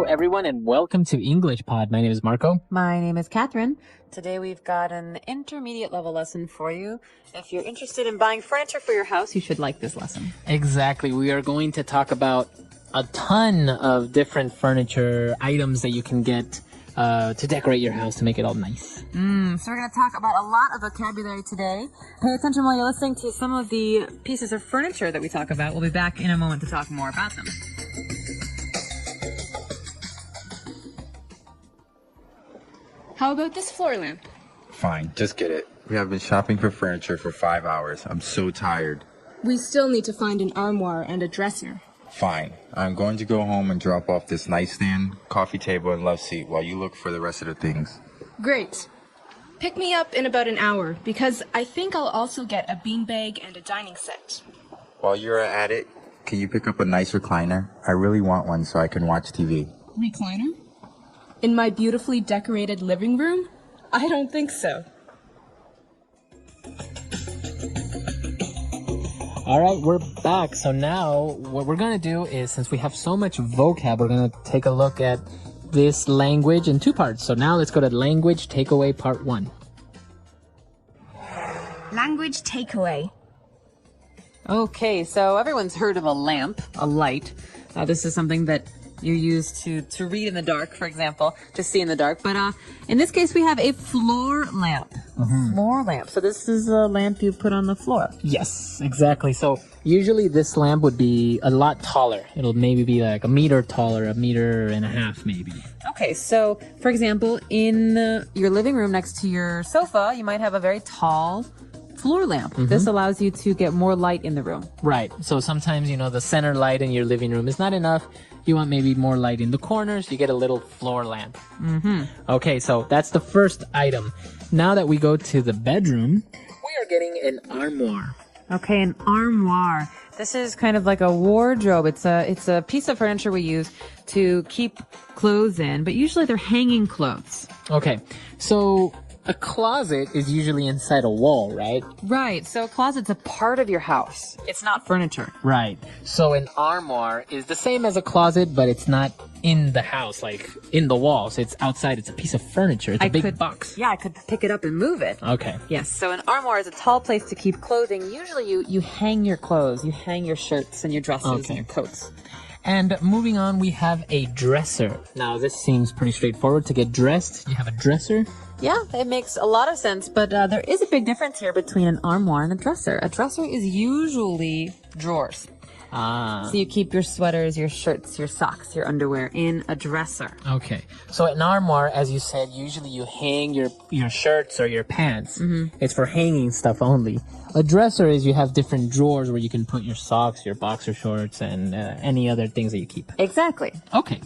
everyone, and welcome to English Pod. My name is Marco. My name is Catherine. Today we've got an intermediate level lesson for you. If you're interested in buying furniture for your house, you should like this lesson. Exactly. We are going to talk about a ton of different furniture items that you can get to decorate your house to make it all nice. So we're going to talk about a lot of vocabulary today. Pay attention while you're listening to some of the pieces of furniture that we talk about. We'll be back in a moment to talk more about them. How about this floor lamp? Fine, just get it. We have been shopping for furniture for 5 hours. I'm so tired. We still need to find an armoire and a dresser. Fine. I'm going to go home and drop off this nightstand, coffee table, and love seat while you look for the rest of the things. Great. Pick me up in about an hour, because I think I'll also get a beanbag and a dining set. While you're at it, can you pick up a nice recliner? I really want one so I can watch TV. Recliner? In my beautifully decorated living room? I don't think so. All right, we're back. So now what we're going to do is, since we have so much vocab, we're going to take a look at this language in two parts. So now let's go to language takeaway part 1. Language takeaway. Okay, so everyone's heard of a lamp, a light. This is something that you use to read in the dark, for example, to see in the dark. But in this case, we have a floor lamp. Floor lamp. So this is a lamp you put on the floor. Yes, exactly. So usually this lamp would be a lot taller. It'll maybe be like a meter taller, 1.5 meters maybe. Okay, so for example, in your living room next to your sofa, you might have a very tall floor lamp. This allows you to get more light in the room. Right. So sometimes, the center light in your living room is not enough. You want maybe more light in the corners. You get a little floor lamp. Okay, so that's the first item. Now that we go to the bedroom, we are getting an armoire. Okay, an armoire. This is kind of like a wardrobe. It's a piece of furniture we use to keep clothes in, but usually they're hanging clothes. Okay, so a closet is usually inside a wall, right? Right, so a closet's a part of your house. It's not furniture. Right. So an armoire is the same as a closet, but it's not in the house, like in the wall. So it's outside. It's a piece of furniture. It's a big box. Yeah, I could pick it up and move it. Okay. Yes, so an armoire is a tall place to keep clothing. Usually you hang your clothes. You hang your shirts and your dresses and your coats. And moving on, we have a dresser. Now, this seems pretty straightforward. To get dressed, you have a dresser. Yeah, it makes a lot of sense, but there is a big difference here between an armoire and a dresser. A dresser is usually drawers. So you keep your sweaters, your shirts, your socks, your underwear in a dresser. Okay. So an armoire, as you said, usually you hang your shirts or your pants. It's for hanging stuff only. A dresser is you have different drawers where you can put your socks, your boxer shorts, and any other things that you keep. Exactly. Okay.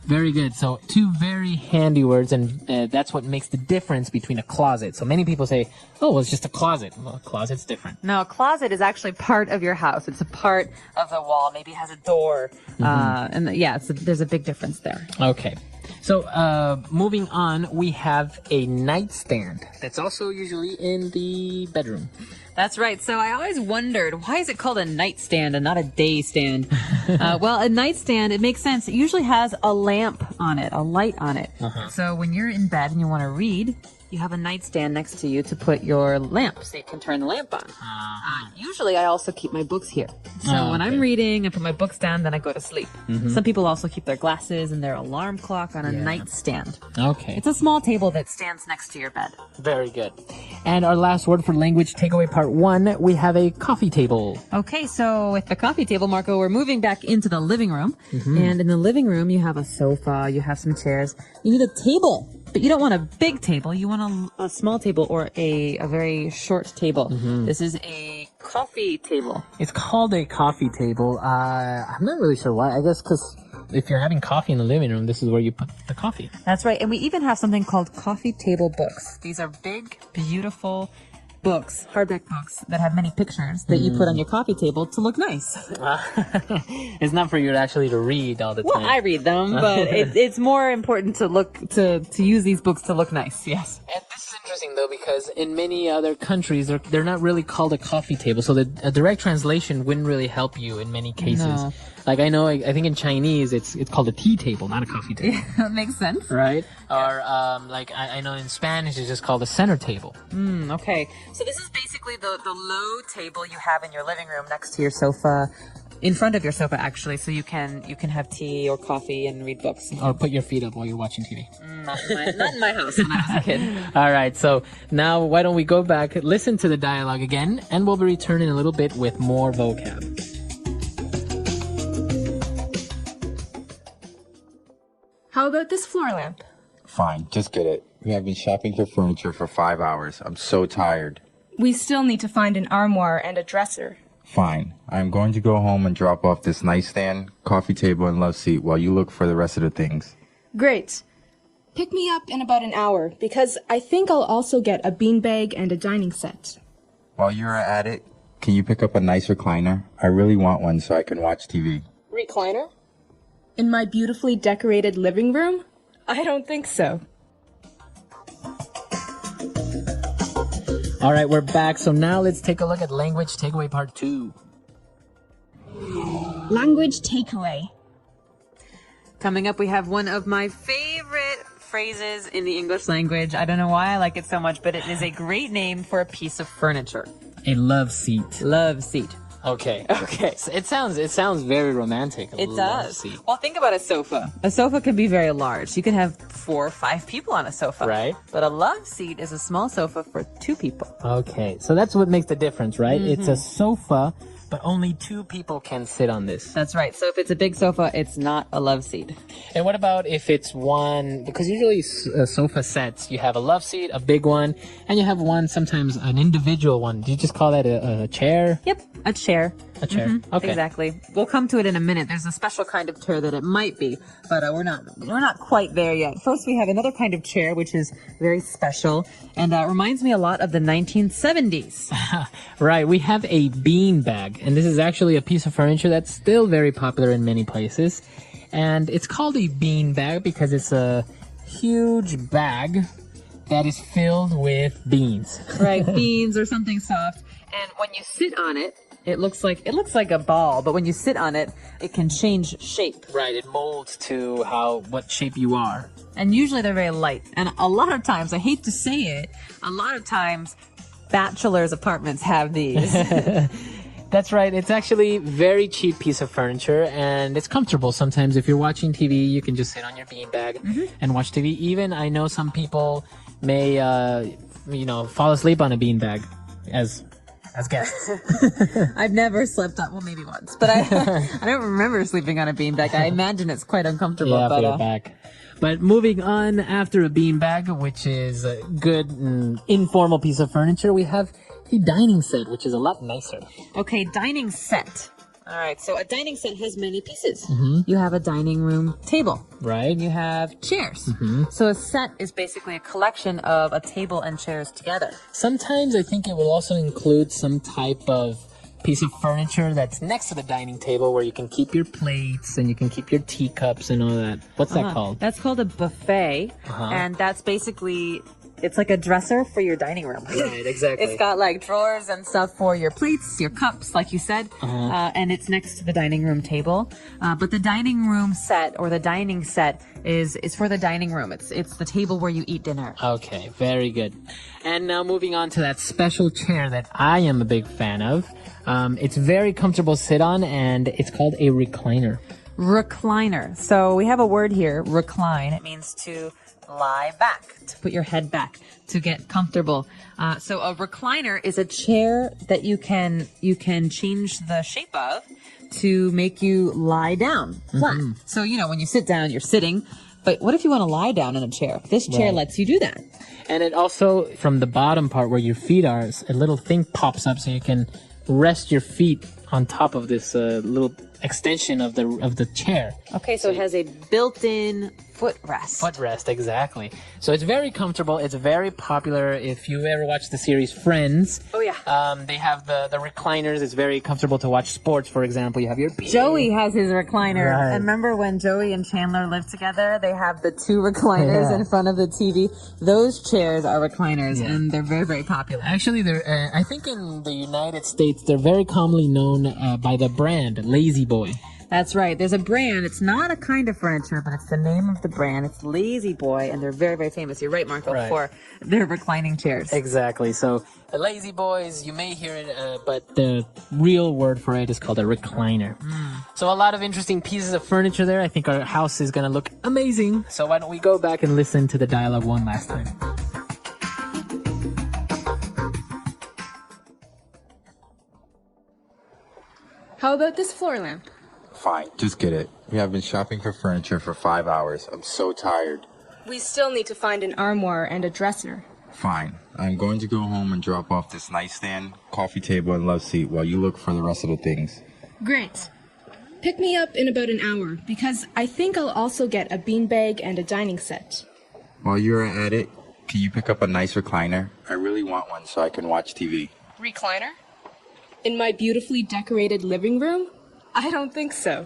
Very good. So two very handy words, and that's what makes the difference between a closet. So many people say, oh, well, it's just a closet. Well, a closet's different. No, a closet is actually part of your house. It's a part of the wall. Maybe it has a door. There's a big difference there. Okay. So moving on, we have a nightstand. That's also usually in the bedroom. That's right. So I always wondered, why is it called a nightstand and not a day stand? Well, a nightstand, it makes sense. It usually has a lamp on it, a light on it. So when you're in bed and you want to read, you have a nightstand next to you to put your lamp, so you can turn the lamp on. Usually I also keep my books here. So when I'm reading, I put my books down, then I go to sleep. Some people also keep their glasses and their alarm clock on a nightstand. Okay. It's a small table that stands next to your bed. Very good. And our last word for language takeaway part 1, we have a coffee table. Okay, so with the coffee table, Marco, we're moving back into the living room. And in the living room, you have a sofa, you have some chairs. You need a table. But you don't want a big table. You want a small table or a very short table. This is a coffee table. It's called a coffee table. I'm not really sure why. I guess because if you're having coffee in the living room, this is where you put the coffee. That's right. And we even have something called coffee table books. These are big, beautiful books, hardback books that have many pictures that you put on your coffee table to look nice. It's not for you to read all the time. Well, I read them, but it's more important to use these books to look nice. Yes. And this this is interesting though, because in many other countries, they're not really called a coffee table. So a direct translation wouldn't really help you in many cases. No. Like I think in Chinese, it's called a tea table, not a coffee table. Yeah, that makes sense. Right? Or like I know in Spanish, it's just called a center table. Okay. So this is basically the low table you have in your living room next to your sofa. In front of your sofa, actually, so you can have tea or coffee and read books. Or put your feet up while you're watching TV. Not in my house when I was a kid. All right, so now why don't we go back, listen to the dialogue again, and we'll be returning in a little bit with more vocab. How about this floor lamp? Fine, just get it. We have been shopping for furniture for 5 hours. I'm so tired. We still need to find an armoire and a dresser. Fine. I'm going to go home and drop off this nightstand, coffee table, and love seat while you look for the rest of the things. Great. Pick me up in about an hour, because I think I'll also get a beanbag and a dining set. While you're at it, can you pick up a nice recliner? I really want one so I can watch TV. Recliner? In my beautifully decorated living room? I don't think so. All right, we're back. So now let's take a look at language takeaway part 2. Language takeaway. Coming up, we have one of my favorite phrases in the English language. I don't know why I like it so much, but it is a great name for a piece of furniture. A love seat. Love seat. Okay. So it sounds very romantic. It love does. seat. Well, think about a sofa. A sofa can be very large. You can have 4 or 5 people on a sofa. Right. But a love seat is a small sofa for 2 people. Okay, so that's what makes the difference, right? It's a sofa, but only 2 people can sit on this. That's right. So if it's a big sofa, it's not a love seat. And what about if it's one, because usually sofa sets, you have a love seat, a big one, and you have one, sometimes an individual one. Do you just call that a chair? Yep, a chair. A chair. Okay. Exactly. We'll come to it in a minute. There's a special kind of chair that it might be, but we're not quite there yet. First, we have another kind of chair, which is very special and reminds me a lot of the 1970s. Right. We have a bean bag, and this is actually a piece of furniture that's still very popular in many places. And it's called a bean bag because it's a huge bag that is filled with beans. Right, beans or something soft. And when you sit on it, it looks like a ball, but when you sit on it, it can change shape. Right. It molds to what shape you are. And usually they're very light. And a lot of times, I hate to say it, a lot of times bachelors' apartments have these. That's right. It's actually very cheap piece of furniture, and it's comfortable. Sometimes if you're watching TV, you can just sit on your beanbag and watch TV. Even I know some people may, fall asleep on a beanbag as guests. I've never slept on, well, maybe once, but I don't remember sleeping on a beanbag. I imagine it's quite uncomfortable. Yeah, but, for your back. But moving on, after a beanbag, which is a good informal piece of furniture, we have a dining set, which is a lot nicer. Okay, dining set. All right, so a dining set has many pieces. You have a dining room table. Right. You have chairs. So a set is basically a collection of a table and chairs together. Sometimes I think it will also include some type of piece of furniture that's next to the dining table where you can keep your plates and you can keep your teacups and all that. What's that called? That's called a buffet, and that's basically... It's like a dresser for your dining room. Right, exactly. It's got like drawers and stuff for your plates, your cups, like you said, and it's next to the dining room table. But the dining room set or the dining set is for the dining room. It's the table where you eat dinner. Okay, very good. And now moving on to that special chair that I am a big fan of. It's very comfortable to sit on, and it's called a recliner. Recliner. So we have a word here, recline. It means to lie back, to put your head back, to get comfortable. So a recliner is a chair that you can change the shape of to make you lie down flat. So, when you sit down, you're sitting. But what if you want to lie down in a chair? This chair lets you do that. And it also, from the bottom part where your feet are, a little thing pops up so you can rest your feet on top of this little extension of the chair. Okay, so it has a built-in footrest. Footrest, exactly. So it's very comfortable. It's very popular. If you ever watched the series Friends, Oh, yeah. they have the recliners. It's very comfortable to watch sports, for example. You have your Joey has his recliner. Right. And remember when Joey and Chandler lived together? They have the 2 recliners in front of the TV. Those chairs are recliners, and they're very, very popular. Actually, they're. I think in the United States, they're very commonly known by the brand Lazy Boy. That's right. There's a brand. It's not a kind of furniture, but it's the name of the brand. It's Lazy Boy, and they're very, very famous. You're right, Marco, for their reclining chairs. Exactly. So, Lazy Boys, you may hear it, but the real word for it is called a recliner. So, a lot of interesting pieces of furniture there. I think our house is going to look amazing. So, why don't we go back and listen to the dialogue one last time? How about this floor lamp? Fine, just get it. We have been shopping for furniture for 5 hours. I'm so tired. We still need to find an armoire and a dresser. Fine. I'm going to go home and drop off this nightstand, coffee table, and love seat while you look for the rest of the things. Great. Pick me up in about an hour, because I think I'll also get a beanbag and a dining set. While you're at it, can you pick up a nice recliner? I really want one so I can watch TV. Recliner? In my beautifully decorated living room? I don't think so.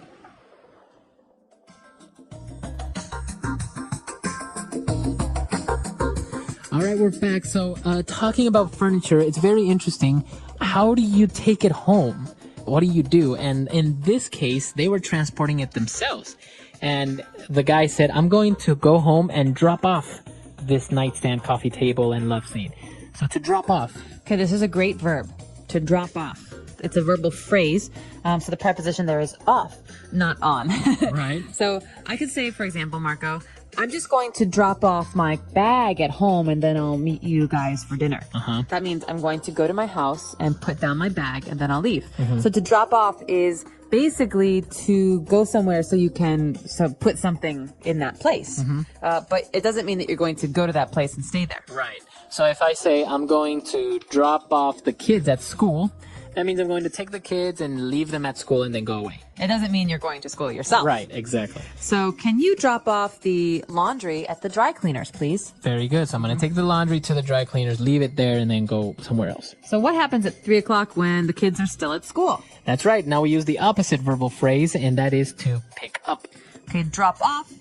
All right, we're back. So, talking about furniture, it's very interesting. How do you take it home? What do you do? And in this case, they were transporting it themselves. And the guy said, I'm going to go home and drop off this nightstand, coffee table, and love seat. So, to drop off. Okay, this is a great verb, to drop off. It's a verbal phrase, so the preposition there is off, not on. Right. So I could say, for example, Marco, I'm just going to drop off my bag at home and then I'll meet you guys for dinner. That means I'm going to go to my house and put down my bag and then I'll leave. So to drop off is basically to go somewhere so you can put something in that place. But it doesn't mean that you're going to go to that place and stay there. Right. So if I say I'm going to drop off the kids at school, that means I'm going to take the kids and leave them at school and then go away. It doesn't mean you're going to school yourself. Right, exactly. So can you drop off the laundry at the dry cleaners, please? Very good. So I'm going to take the laundry to the dry cleaners, leave it there, and then go somewhere else. So what happens at 3 o'clock when the kids are still at school? That's right. Now we use the opposite verbal phrase, and that is to pick up. Okay, drop off,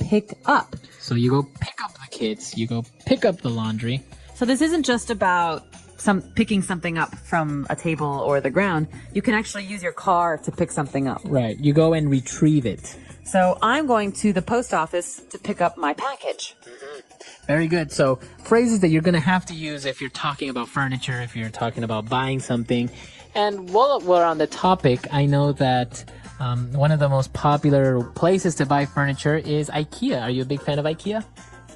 pick up. So you go pick up the kids, you go pick up the laundry. So this isn't just about picking something up from a table or the ground. You can actually use your car to pick something up. Right. You go and retrieve it. So I'm going to the post office to pick up my package. Very good. So phrases that you're going to have to use if you're talking about furniture, if you're talking about buying something. And while we're on the topic, I know that one of the most popular places to buy furniture is IKEA. Are you a big fan of IKEA?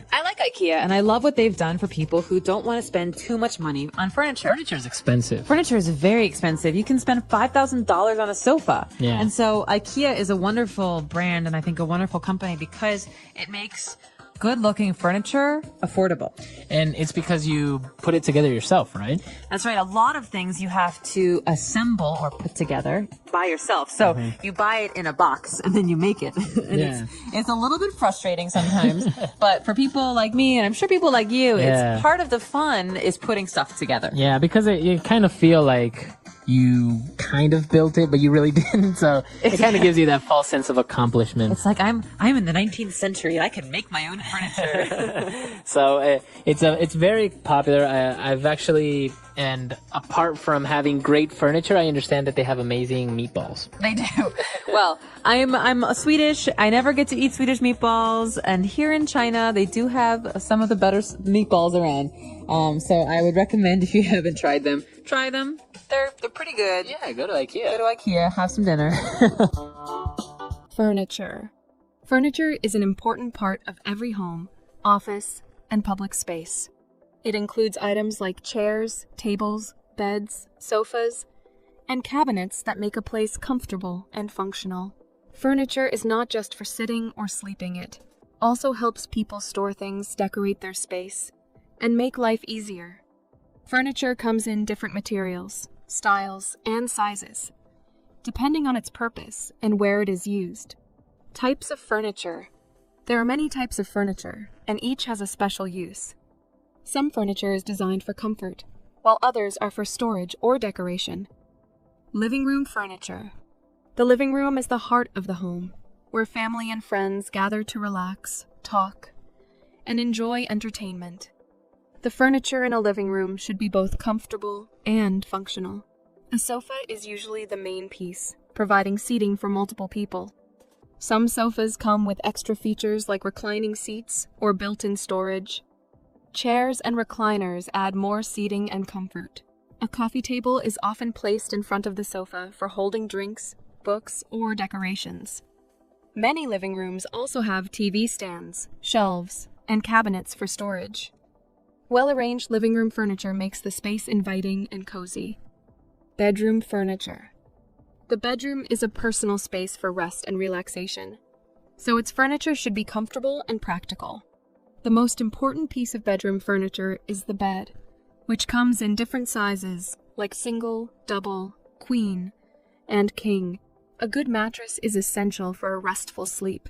I like IKEA, and I love what they've done for people who don't want to spend too much money on furniture. Furniture is expensive. Furniture is very expensive. You can spend $5,000 on a sofa. Yeah. And so IKEA is a wonderful brand and I think a wonderful company because it makes good-looking furniture affordable. And it's because you put it together yourself, right? That's right. A lot of things you have to assemble or put together by yourself. So you buy it in a box and then you make it. And it's a little bit frustrating sometimes. But for people like me, and I'm sure people like you, it's part of the fun is putting stuff together. Yeah, because you kind of feel like you kind of built it, but you really didn't. So it kind of gives you that false sense of accomplishment. It's like I'm in the 19th century and I can make my own furniture. So it's very popular. I've actually, and apart from having great furniture, I understand that they have amazing meatballs. They do. Well, I'm Swedish. I never get to eat Swedish meatballs, and here in China, they do have some of the better meatballs around. So I would recommend if you haven't tried them, try them. They're pretty good. Yeah, go to IKEA. Go to IKEA, have some dinner. Furniture. Furniture is an important part of every home, office, and public space. It includes items like chairs, tables, beds, sofas, and cabinets that make a place comfortable and functional. Furniture is not just for sitting or sleeping it. Also helps people store things, decorate their space, and make life easier. Furniture comes in different materials, styles, and sizes, depending on its purpose and where it is used. Types of furniture. There are many types of furniture, and each has a special use. Some furniture is designed for comfort, while others are for storage or decoration. Living room furniture. The living room is the heart of the home, where family and friends gather to relax, talk, and enjoy entertainment. The furniture in a living room should be both comfortable and functional. A sofa is usually the main piece, providing seating for multiple people. Some sofas come with extra features like reclining seats or built-in storage. Chairs and recliners add more seating and comfort. A coffee table is often placed in front of the sofa for holding drinks, books, or decorations. Many living rooms also have TV stands, shelves, and cabinets for storage. Well-arranged living room furniture makes the space inviting and cozy. Bedroom furniture. The bedroom is a personal space for rest and relaxation, so its furniture should be comfortable and practical. The most important piece of bedroom furniture is the bed, which comes in different sizes like single, double, queen, and king. A good mattress is essential for a restful sleep.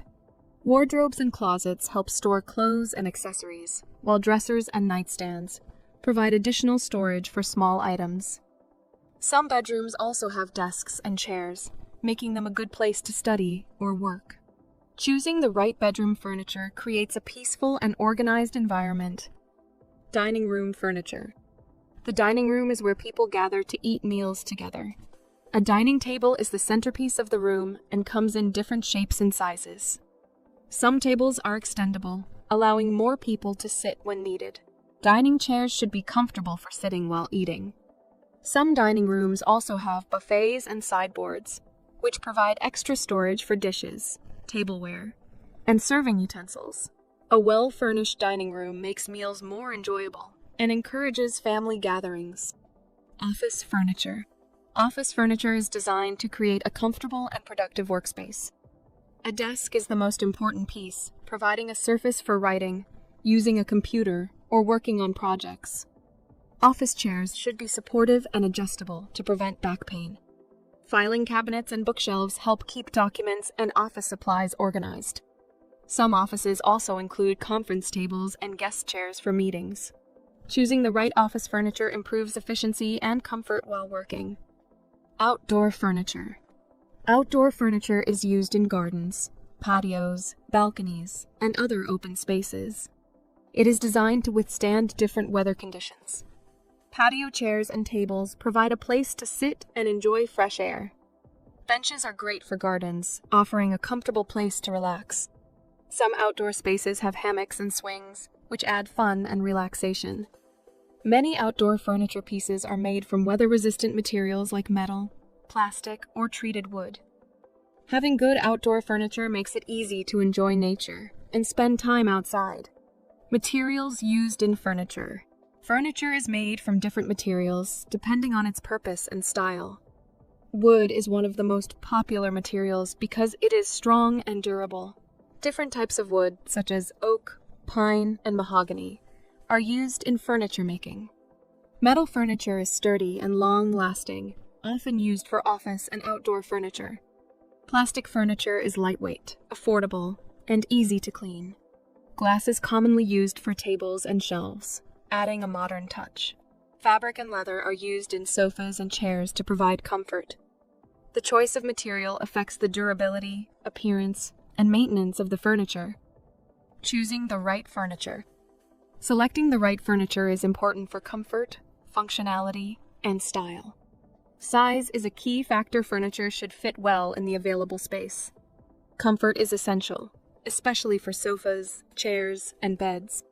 Wardrobes and closets help store clothes and accessories, while dressers and nightstands provide additional storage for small items. Some bedrooms also have desks and chairs, making them a good place to study or work. Choosing the right bedroom furniture creates a peaceful and organized environment. Dining room furniture. The dining room is where people gather to eat meals together. A dining table is the centerpiece of the room and comes in different shapes and sizes. Some tables are extendable, allowing more people to sit when needed. Dining chairs should be comfortable for sitting while eating. Some dining rooms also have buffets and sideboards, which provide extra storage for dishes, tableware, and serving utensils. A well-furnished dining room makes meals more enjoyable and encourages family gatherings. Office furniture. Office furniture is designed to create a comfortable and productive workspace. A desk is the most important piece, providing a surface for writing, using a computer, or working on projects. Office chairs should be supportive and adjustable to prevent back pain. Filing cabinets and bookshelves help keep documents and office supplies organized. Some offices also include conference tables and guest chairs for meetings. Choosing the right office furniture improves efficiency and comfort while working. Outdoor furniture. Outdoor furniture is used in gardens, patios, balconies, and other open spaces. It is designed to withstand different weather conditions. Patio chairs and tables provide a place to sit and enjoy fresh air. Benches are great for gardens, offering a comfortable place to relax. Some outdoor spaces have hammocks and swings, which add fun and relaxation. Many outdoor furniture pieces are made from weather-resistant materials like metal, plastic, or treated wood. Having good outdoor furniture makes it easy to enjoy nature and spend time outside. Materials used in furniture. Furniture is made from different materials depending on its purpose and style. Wood is one of the most popular materials because it is strong and durable. Different types of wood, such as oak, pine, and mahogany, are used in furniture making. Metal furniture is sturdy and long-lasting, often used for office and outdoor furniture. Plastic furniture is lightweight, affordable, and easy to clean. Glass is commonly used for tables and shelves, adding a modern touch. Fabric and leather are used in sofas and chairs to provide comfort. The choice of material affects the durability, appearance, and maintenance of the furniture. Choosing the right furniture. Selecting the right furniture is important for comfort, functionality, and style. Size is a key factor. Furniture should fit well in the available space. Comfort is essential, especially for sofas, chairs, and beds.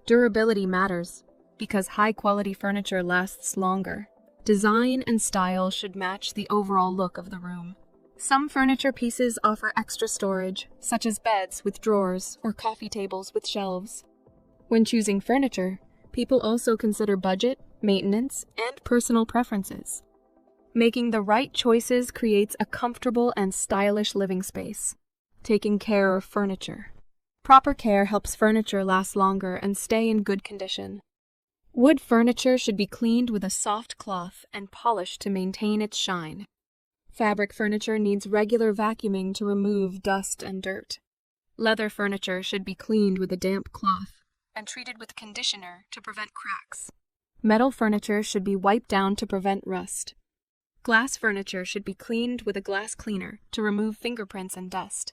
Durability matters because high-quality furniture lasts longer. Design and style should match the overall look of the room. Some furniture pieces offer extra storage, such as beds with drawers or coffee tables with shelves. When choosing furniture, people also consider budget, maintenance, and personal preferences. Making the right choices creates a comfortable and stylish living space. Taking care of furniture. Proper care helps furniture last longer and stay in good condition. Wood furniture should be cleaned with a soft cloth and polished to maintain its shine. Fabric furniture needs regular vacuuming to remove dust and dirt. Leather furniture should be cleaned with a damp cloth and treated with conditioner to prevent cracks. Metal furniture should be wiped down to prevent rust. Glass furniture should be cleaned with a glass cleaner to remove fingerprints and dust.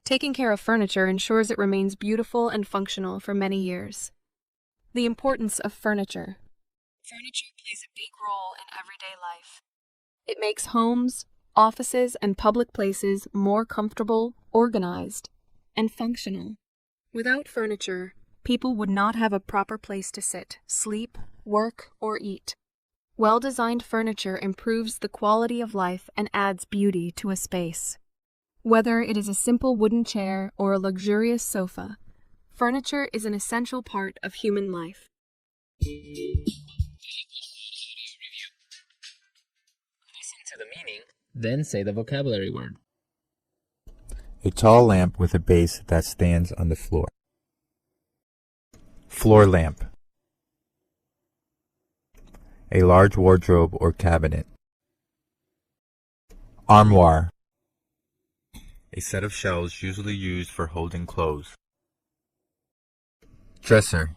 Taking care of furniture ensures it remains beautiful and functional for many years. The importance of furniture. Furniture plays a big role in everyday life. It makes homes, offices, and public places more comfortable, organized, and functional. Without furniture, people would not have a proper place to sit, sleep, work, or eat. Well-designed furniture improves the quality of life and adds beauty to a space. Whether it is a simple wooden chair or a luxurious sofa, furniture is an essential part of human life. Listen to the meaning, then say the vocabulary word. A tall lamp with a base that stands on the floor. Floor lamp. A large wardrobe or cabinet. Armoire. A set of shelves usually used for holding clothes. Dresser.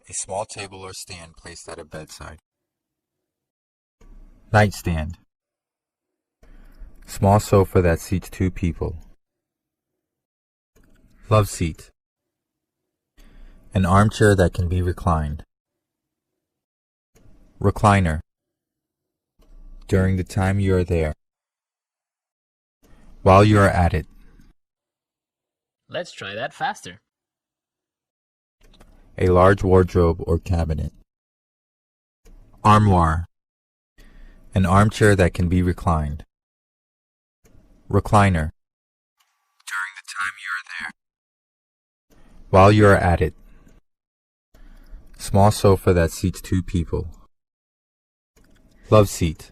A small table or stand placed at a bedside. Nightstand. Small sofa that seats 2 people. Love seat. An armchair that can be reclined. Recliner. During the time you are there. While you are at it. Let's try that faster. A large wardrobe or cabinet. Armoire. An armchair that can be reclined. Recliner. During the time you are there. While you are at it. Small sofa that seats 2 people. Love seat.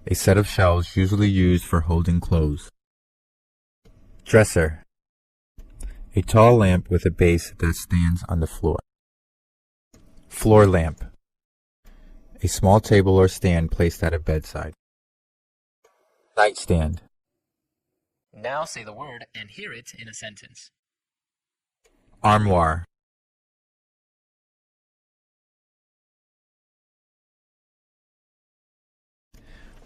A set of shelves usually used for holding clothes. Dresser. A tall lamp with a base that stands on the floor. Floor lamp. A small table or stand placed at a bedside. Nightstand. Now say the word and hear it in a sentence. Armoire.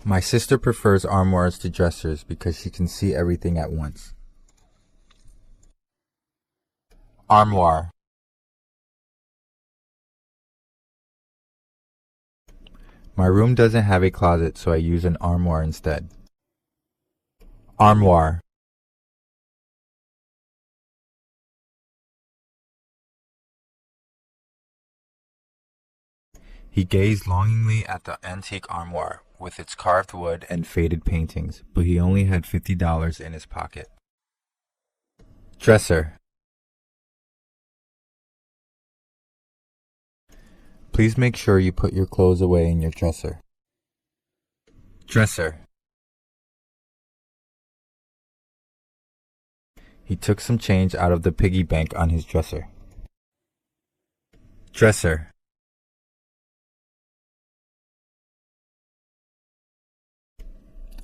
My sister prefers armoires to dressers because she can see everything at once. Armoire. My room doesn't have a closet, so I use an armoire instead. Armoire. He gazed longingly at the antique armoire with its carved wood and faded paintings, but he only had $50 in his pocket. Dresser. Please make sure you put your clothes away in your dresser. Dresser. He took some change out of the piggy bank on his dresser. Dresser.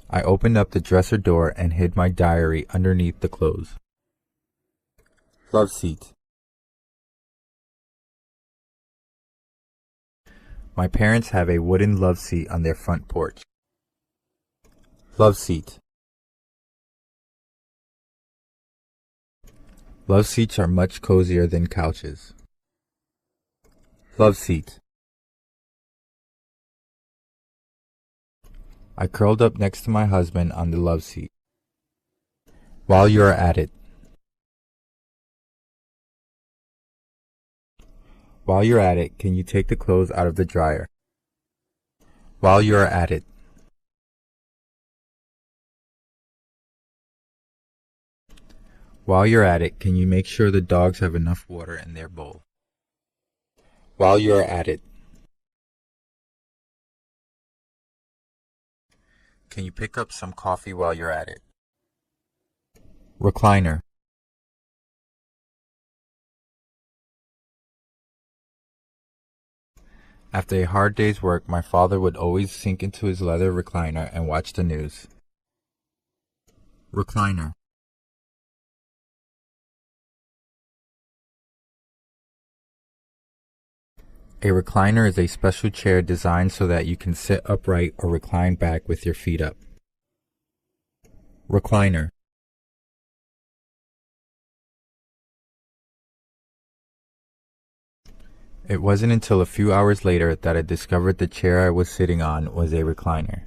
I opened up the dresser door and hid my diary underneath the clothes. Love seat. My parents have a wooden love seat on their front porch. Love seat. Love seats are much cozier than couches. Love seat. I curled up next to my husband on the love seat. While you are at it. While you're at it, can you take the clothes out of the dryer? While you are at it. While you're at it, can you make sure the dogs have enough water in their bowl? While you are at it. Can you pick up some coffee while you're at it? Recliner. After a hard day's work, my father would always sink into his leather recliner and watch the news. Recliner. A recliner is a special chair designed so that you can sit upright or recline back with your feet up. Recliner. It wasn't until a few hours later that I discovered the chair I was sitting on was a recliner.